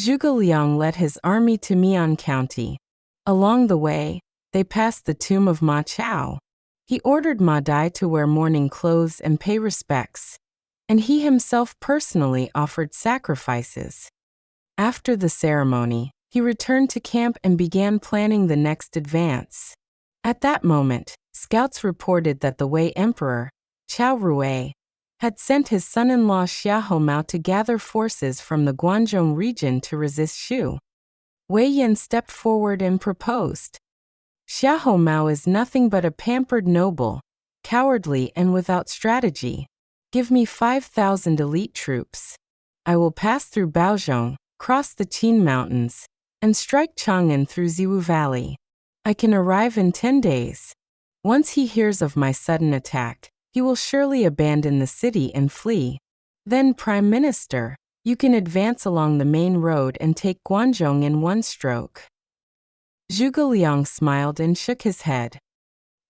Zhuge Liang led his army to Mian County. Along the way, they passed the tomb of Ma Chao. He ordered Ma Dai to wear mourning clothes and pay respects, and he himself personally offered sacrifices. After the ceremony, he returned to camp and began planning the next advance. At that moment, scouts reported that the Wei Emperor, Chao Rui, had sent his son-in-law Xiahou Mao to gather forces from the Guangzhou region to resist Shu. Wei Yan stepped forward and proposed. Xiahou Mao is nothing but a pampered noble, cowardly and without strategy. Give me 5,000 elite troops. I will pass through Baozhong, cross the Qin Mountains, and strike Chang'an through Ziwu Valley. I can arrive in 10 days. Once he hears of my sudden attack, he will surely abandon the city and flee. Then, Prime Minister, you can advance along the main road and take Guangzhou in one stroke. Zhuge Liang smiled and shook his head.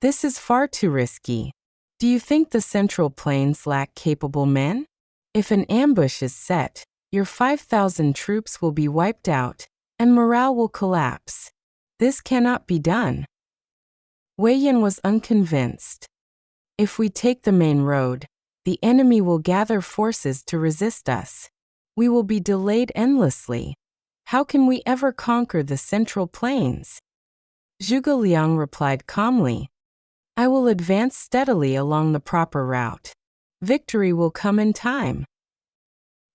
This is far too risky. Do you think the Central Plains lack capable men? If an ambush is set, your 5,000 troops will be wiped out, and morale will collapse. This cannot be done. Wei Yan was unconvinced. If we take the main road, the enemy will gather forces to resist us. We will be delayed endlessly. How can we ever conquer the Central Plains? Zhuge Liang replied calmly. I will advance steadily along the proper route. Victory will come in time.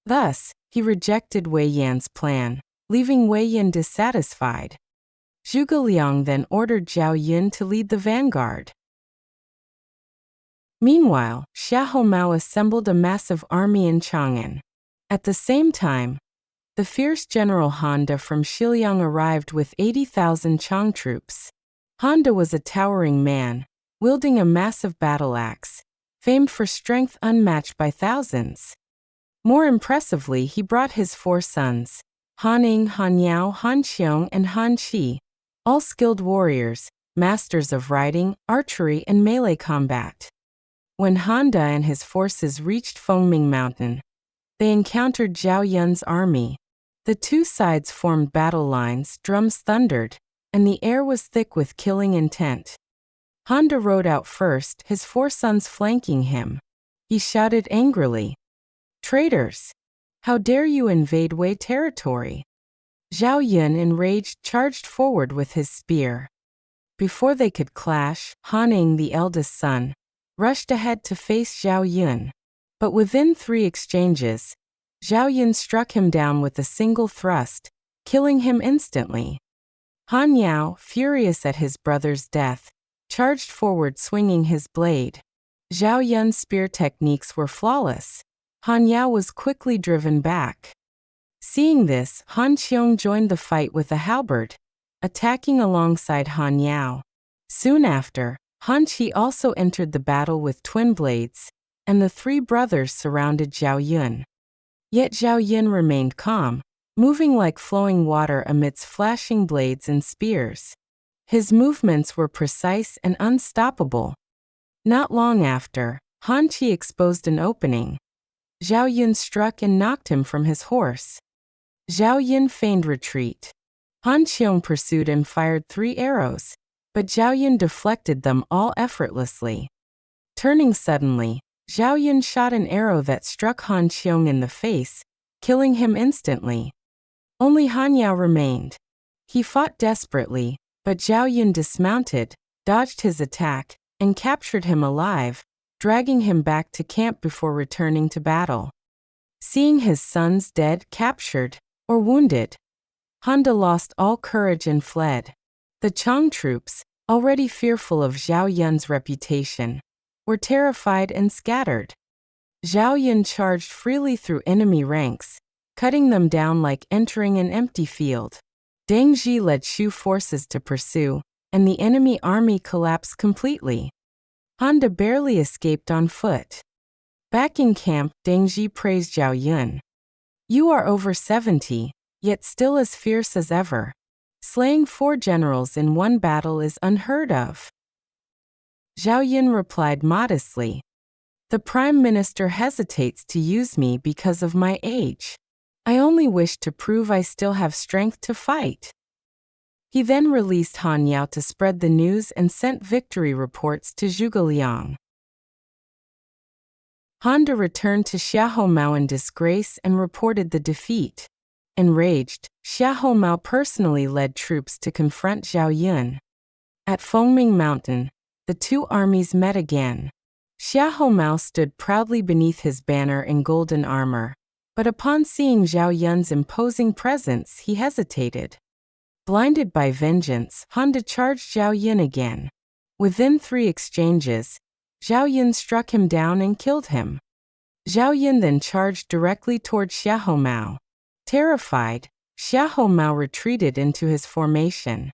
Thus, he rejected Wei Yan's plan, leaving Wei Yan dissatisfied. Zhuge Liang then ordered Zhao Yun to lead the vanguard. Meanwhile, Xiahou Mao assembled a massive army in Chang'an. At the same time, the fierce General Honda from Xiliang arrived with 80,000 Chang troops. Honda was a towering man, wielding a massive battle axe, famed for strength unmatched by thousands. More impressively, he brought his 4 sons, Han Ning, Han Yao, Han Xiong, and Han Qi, all skilled warriors, masters of riding, archery, and melee combat. When Honda and his forces reached Fengming Mountain, they encountered Zhao Yun's army. The two sides formed battle lines, drums thundered, and the air was thick with killing intent. Honda rode out first, his 4 sons flanking him. He shouted angrily, "Traitors! How dare you invade Wei territory?" Zhao Yun, enraged, charged forward with his spear. Before they could clash, Han Ning, the eldest son, rushed ahead to face Zhao Yun. But within 3 exchanges, Zhao Yun struck him down with a single thrust, killing him instantly. Han Yao, furious at his brother's death, charged forward swinging his blade. Zhao Yun's spear techniques were flawless. Han Yao was quickly driven back. Seeing this, Han Xiong joined the fight with a halberd, attacking alongside Han Yao. Soon after, Han Qi also entered the battle with twin blades, and the 3 brothers surrounded Zhao Yun. Yet Zhao Yun remained calm, moving like flowing water amidst flashing blades and spears. His movements were precise and unstoppable. Not long after, Han Qi exposed an opening. Zhao Yun struck and knocked him from his horse. Zhao Yun feigned retreat. Han Xiong pursued and fired 3 arrows, but Zhao Yun deflected them all effortlessly. Turning suddenly, Zhao Yun shot an arrow that struck Han Xiong in the face, killing him instantly. Only Han Yao remained. He fought desperately, but Zhao Yun dismounted, dodged his attack, and captured him alive, dragging him back to camp before returning to battle. Seeing his sons dead, captured, or wounded, Honda lost all courage and fled. The Chang troops, already fearful of Zhao Yun's reputation, were terrified and scattered. Zhao Yun charged freely through enemy ranks, cutting them down like entering an empty field. Deng Zhi led Shu forces to pursue, and the enemy army collapsed completely. Honda barely escaped on foot. Back in camp, Deng Zhi praised Zhao Yun. "You are over 70, yet still as fierce as ever. Slaying 4 generals in one battle is unheard of." Zhao Yun replied modestly, "The Prime Minister hesitates to use me because of my age. I only wish to prove I still have strength to fight." He then released Han Yao to spread the news and sent victory reports to Zhuge Liang. Han De returned to Xiahou in disgrace and reported the defeat. Enraged, Xiahou personally led troops to confront Zhao Yun. At Fengming Mountain, the two armies met again. Xiahou stood proudly beneath his banner in golden armor, but upon seeing Zhao Yun's imposing presence, he hesitated. Blinded by vengeance, Han De charged Zhao Yun again. Within 3 exchanges, Zhao Yun struck him down and killed him. Zhao Yun then charged directly toward Xiahou. Terrified, Xiahou retreated into his formation.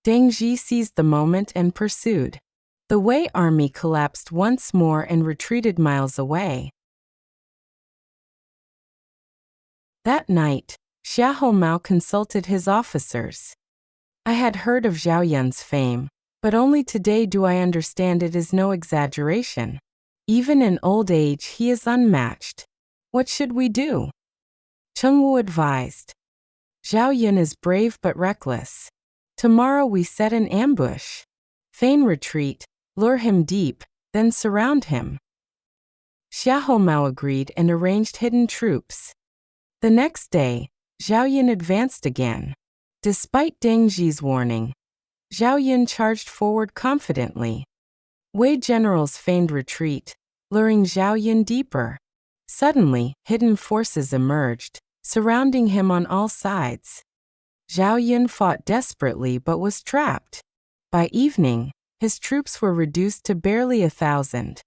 Deng Zhi seized the moment and pursued. The Wei army collapsed once more and retreated miles away. That night, Xiahou consulted his officers. "I had heard of Zhao Yun's fame, but only today do I understand it is no exaggeration. Even in old age he is unmatched. What should we do?" Cheng Wu advised. "Zhao Yun is brave but reckless. Tomorrow we set an ambush. Feign retreat, lure him deep, then surround him." Xiahou agreed and arranged hidden troops. The next day, Zhao Yun advanced again. Despite Deng Zhi's warning, Zhao Yun charged forward confidently. Wei generals feigned retreat, luring Zhao Yun deeper. Suddenly, hidden forces emerged, surrounding him on all sides. Zhao Yun fought desperately but was trapped. By evening, his troops were reduced to barely 1,000.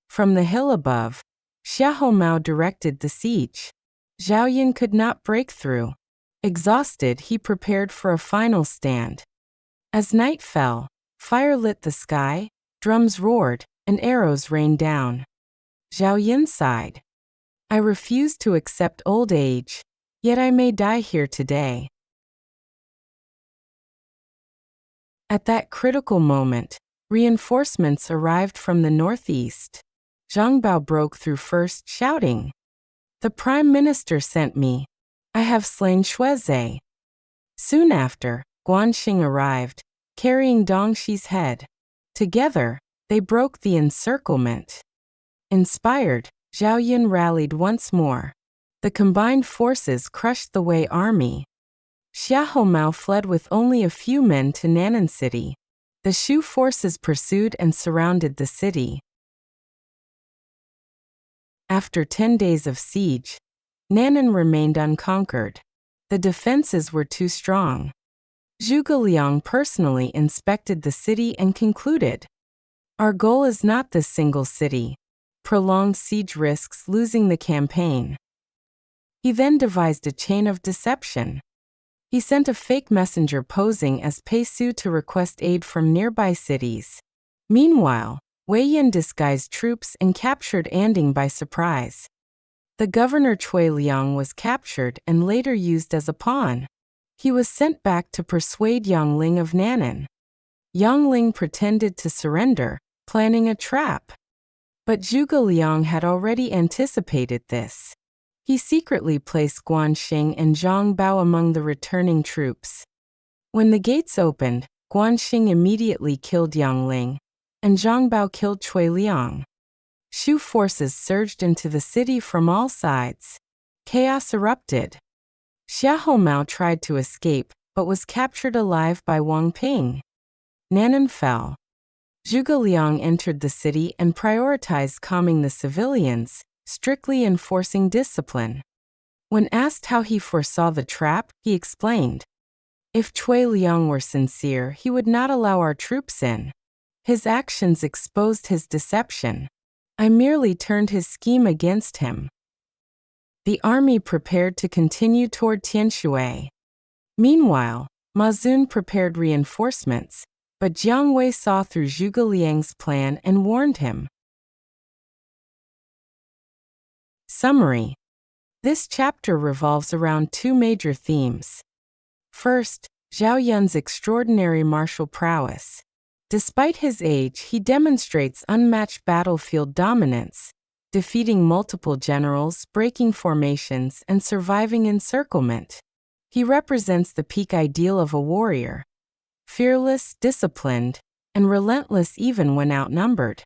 From the hill above, Xiahou directed the siege. Zhao Yun could not break through. Exhausted, he prepared for a final stand. As night fell, fire lit the sky, drums roared, and arrows rained down. Zhao Yun sighed. "I refuse to accept old age, yet I may die here today." At that critical moment, reinforcements arrived from the northeast. Zhang Bao broke through first, shouting, "The Prime Minister sent me. I have slain Shuizhe." Soon after, Guanxing arrived, carrying Dong Shi's head. Together, they broke the encirclement. Inspired, Zhao Yun rallied once more. The combined forces crushed the Wei army. Xiahou fled with only a few men to Nan'an City. The Shu forces pursued and surrounded the city. After 10 days of siege, Nan'an remained unconquered. The defenses were too strong. Zhuge Liang personally inspected the city and concluded, "Our goal is not this single city. Prolonged siege risks losing the campaign." He then devised a chain of deception. He sent a fake messenger posing as Pei Su to request aid from nearby cities. Meanwhile, Wei Yan disguised troops and captured Anding by surprise. The governor Cui Liang was captured and later used as a pawn. He was sent back to persuade Yang Ling of Nan'an. Yang Ling pretended to surrender, planning a trap. But Zhuge Liang had already anticipated this. He secretly placed Guanxing and Zhang Bao among the returning troops. When the gates opened, Guanxing immediately killed Yang Ling, and Zhang Bao killed Cui Liang. Shu forces surged into the city from all sides. Chaos erupted. Xiahou tried to escape, but was captured alive by Wang Ping. Nan'an fell. Zhuge Liang entered the city and prioritized calming the civilians, strictly enforcing discipline. When asked how he foresaw the trap, he explained, "If Cui Liang were sincere, he would not allow our troops in. His actions exposed his deception. I merely turned his scheme against him." The army prepared to continue toward Tianshui. Meanwhile, Ma Zun prepared reinforcements, but Jiang Wei saw through Zhuge Liang's plan and warned him. Summary. This chapter revolves around 2 major themes. First, Zhao Yun's extraordinary martial prowess. Despite his age, he demonstrates unmatched battlefield dominance. defeating multiple generals, breaking formations, and surviving encirclement. He represents the peak ideal of a warrior: fearless, disciplined, and relentless even when outnumbered.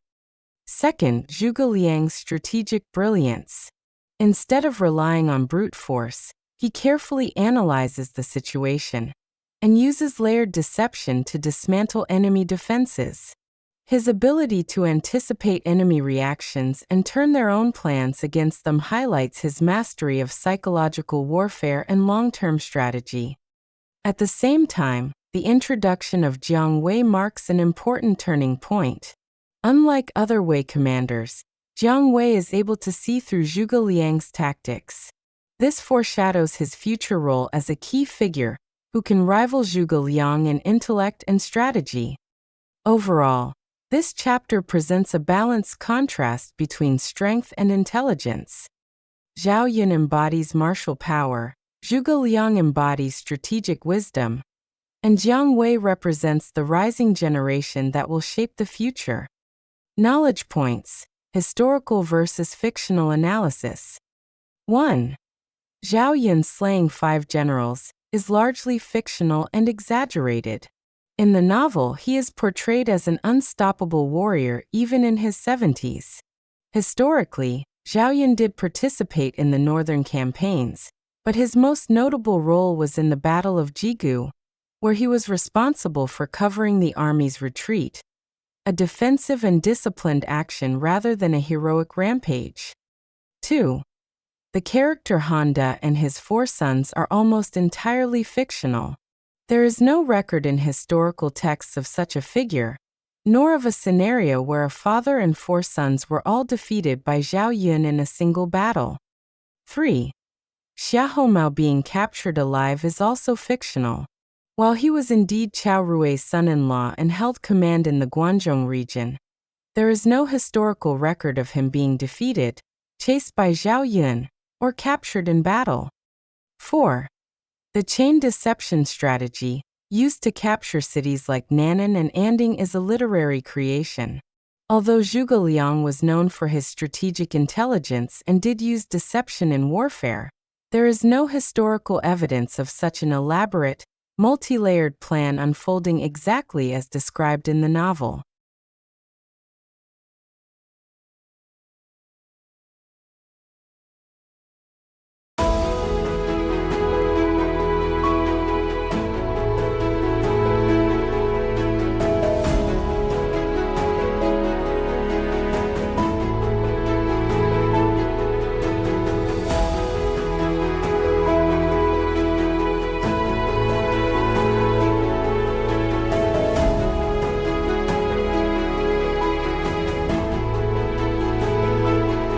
Second, Zhuge Liang's strategic brilliance. Instead of relying on brute force, he carefully analyzes the situation and uses layered deception to dismantle enemy defenses. His ability to anticipate enemy reactions and turn their own plans against them highlights his mastery of psychological warfare and long-term strategy. At the same time, the introduction of Jiang Wei marks an important turning point. Unlike other Wei commanders, Jiang Wei is able to see through Zhuge Liang's tactics. This foreshadows his future role as a key figure who can rival Zhuge Liang in intellect and strategy. Overall, this chapter presents a balanced contrast between strength and intelligence. Zhao Yun embodies martial power, Zhuge Liang embodies strategic wisdom, and Jiang Wei represents the rising generation that will shape the future. Knowledge points: historical versus fictional analysis. 1. Zhao Yun slaying 5 generals is largely fictional and exaggerated. In the novel, he is portrayed as an unstoppable warrior even in his 70s. Historically, Zhao Yun did participate in the northern campaigns, but his most notable role was in the Battle of Jigu, where he was responsible for covering the army's retreat, a defensive and disciplined action rather than a heroic rampage. 2. The character Honda and his 4 sons are almost entirely fictional. There is no record in historical texts of such a figure, nor of a scenario where a father and 4 sons were all defeated by Zhao Yun in a single battle. 3. Xia Hongmao being captured alive is also fictional. While he was indeed Qiao Rui's son-in-law and held command in the Guangzhou region, there is no historical record of him being defeated, chased by Zhao Yun, or captured in battle. 4. The chain deception strategy, used to capture cities like Nannan and Anding, is a literary creation. Although Zhuge Liang was known for his strategic intelligence and did use deception in warfare, there is no historical evidence of such an elaborate, multi-layered plan unfolding exactly as described in the novel.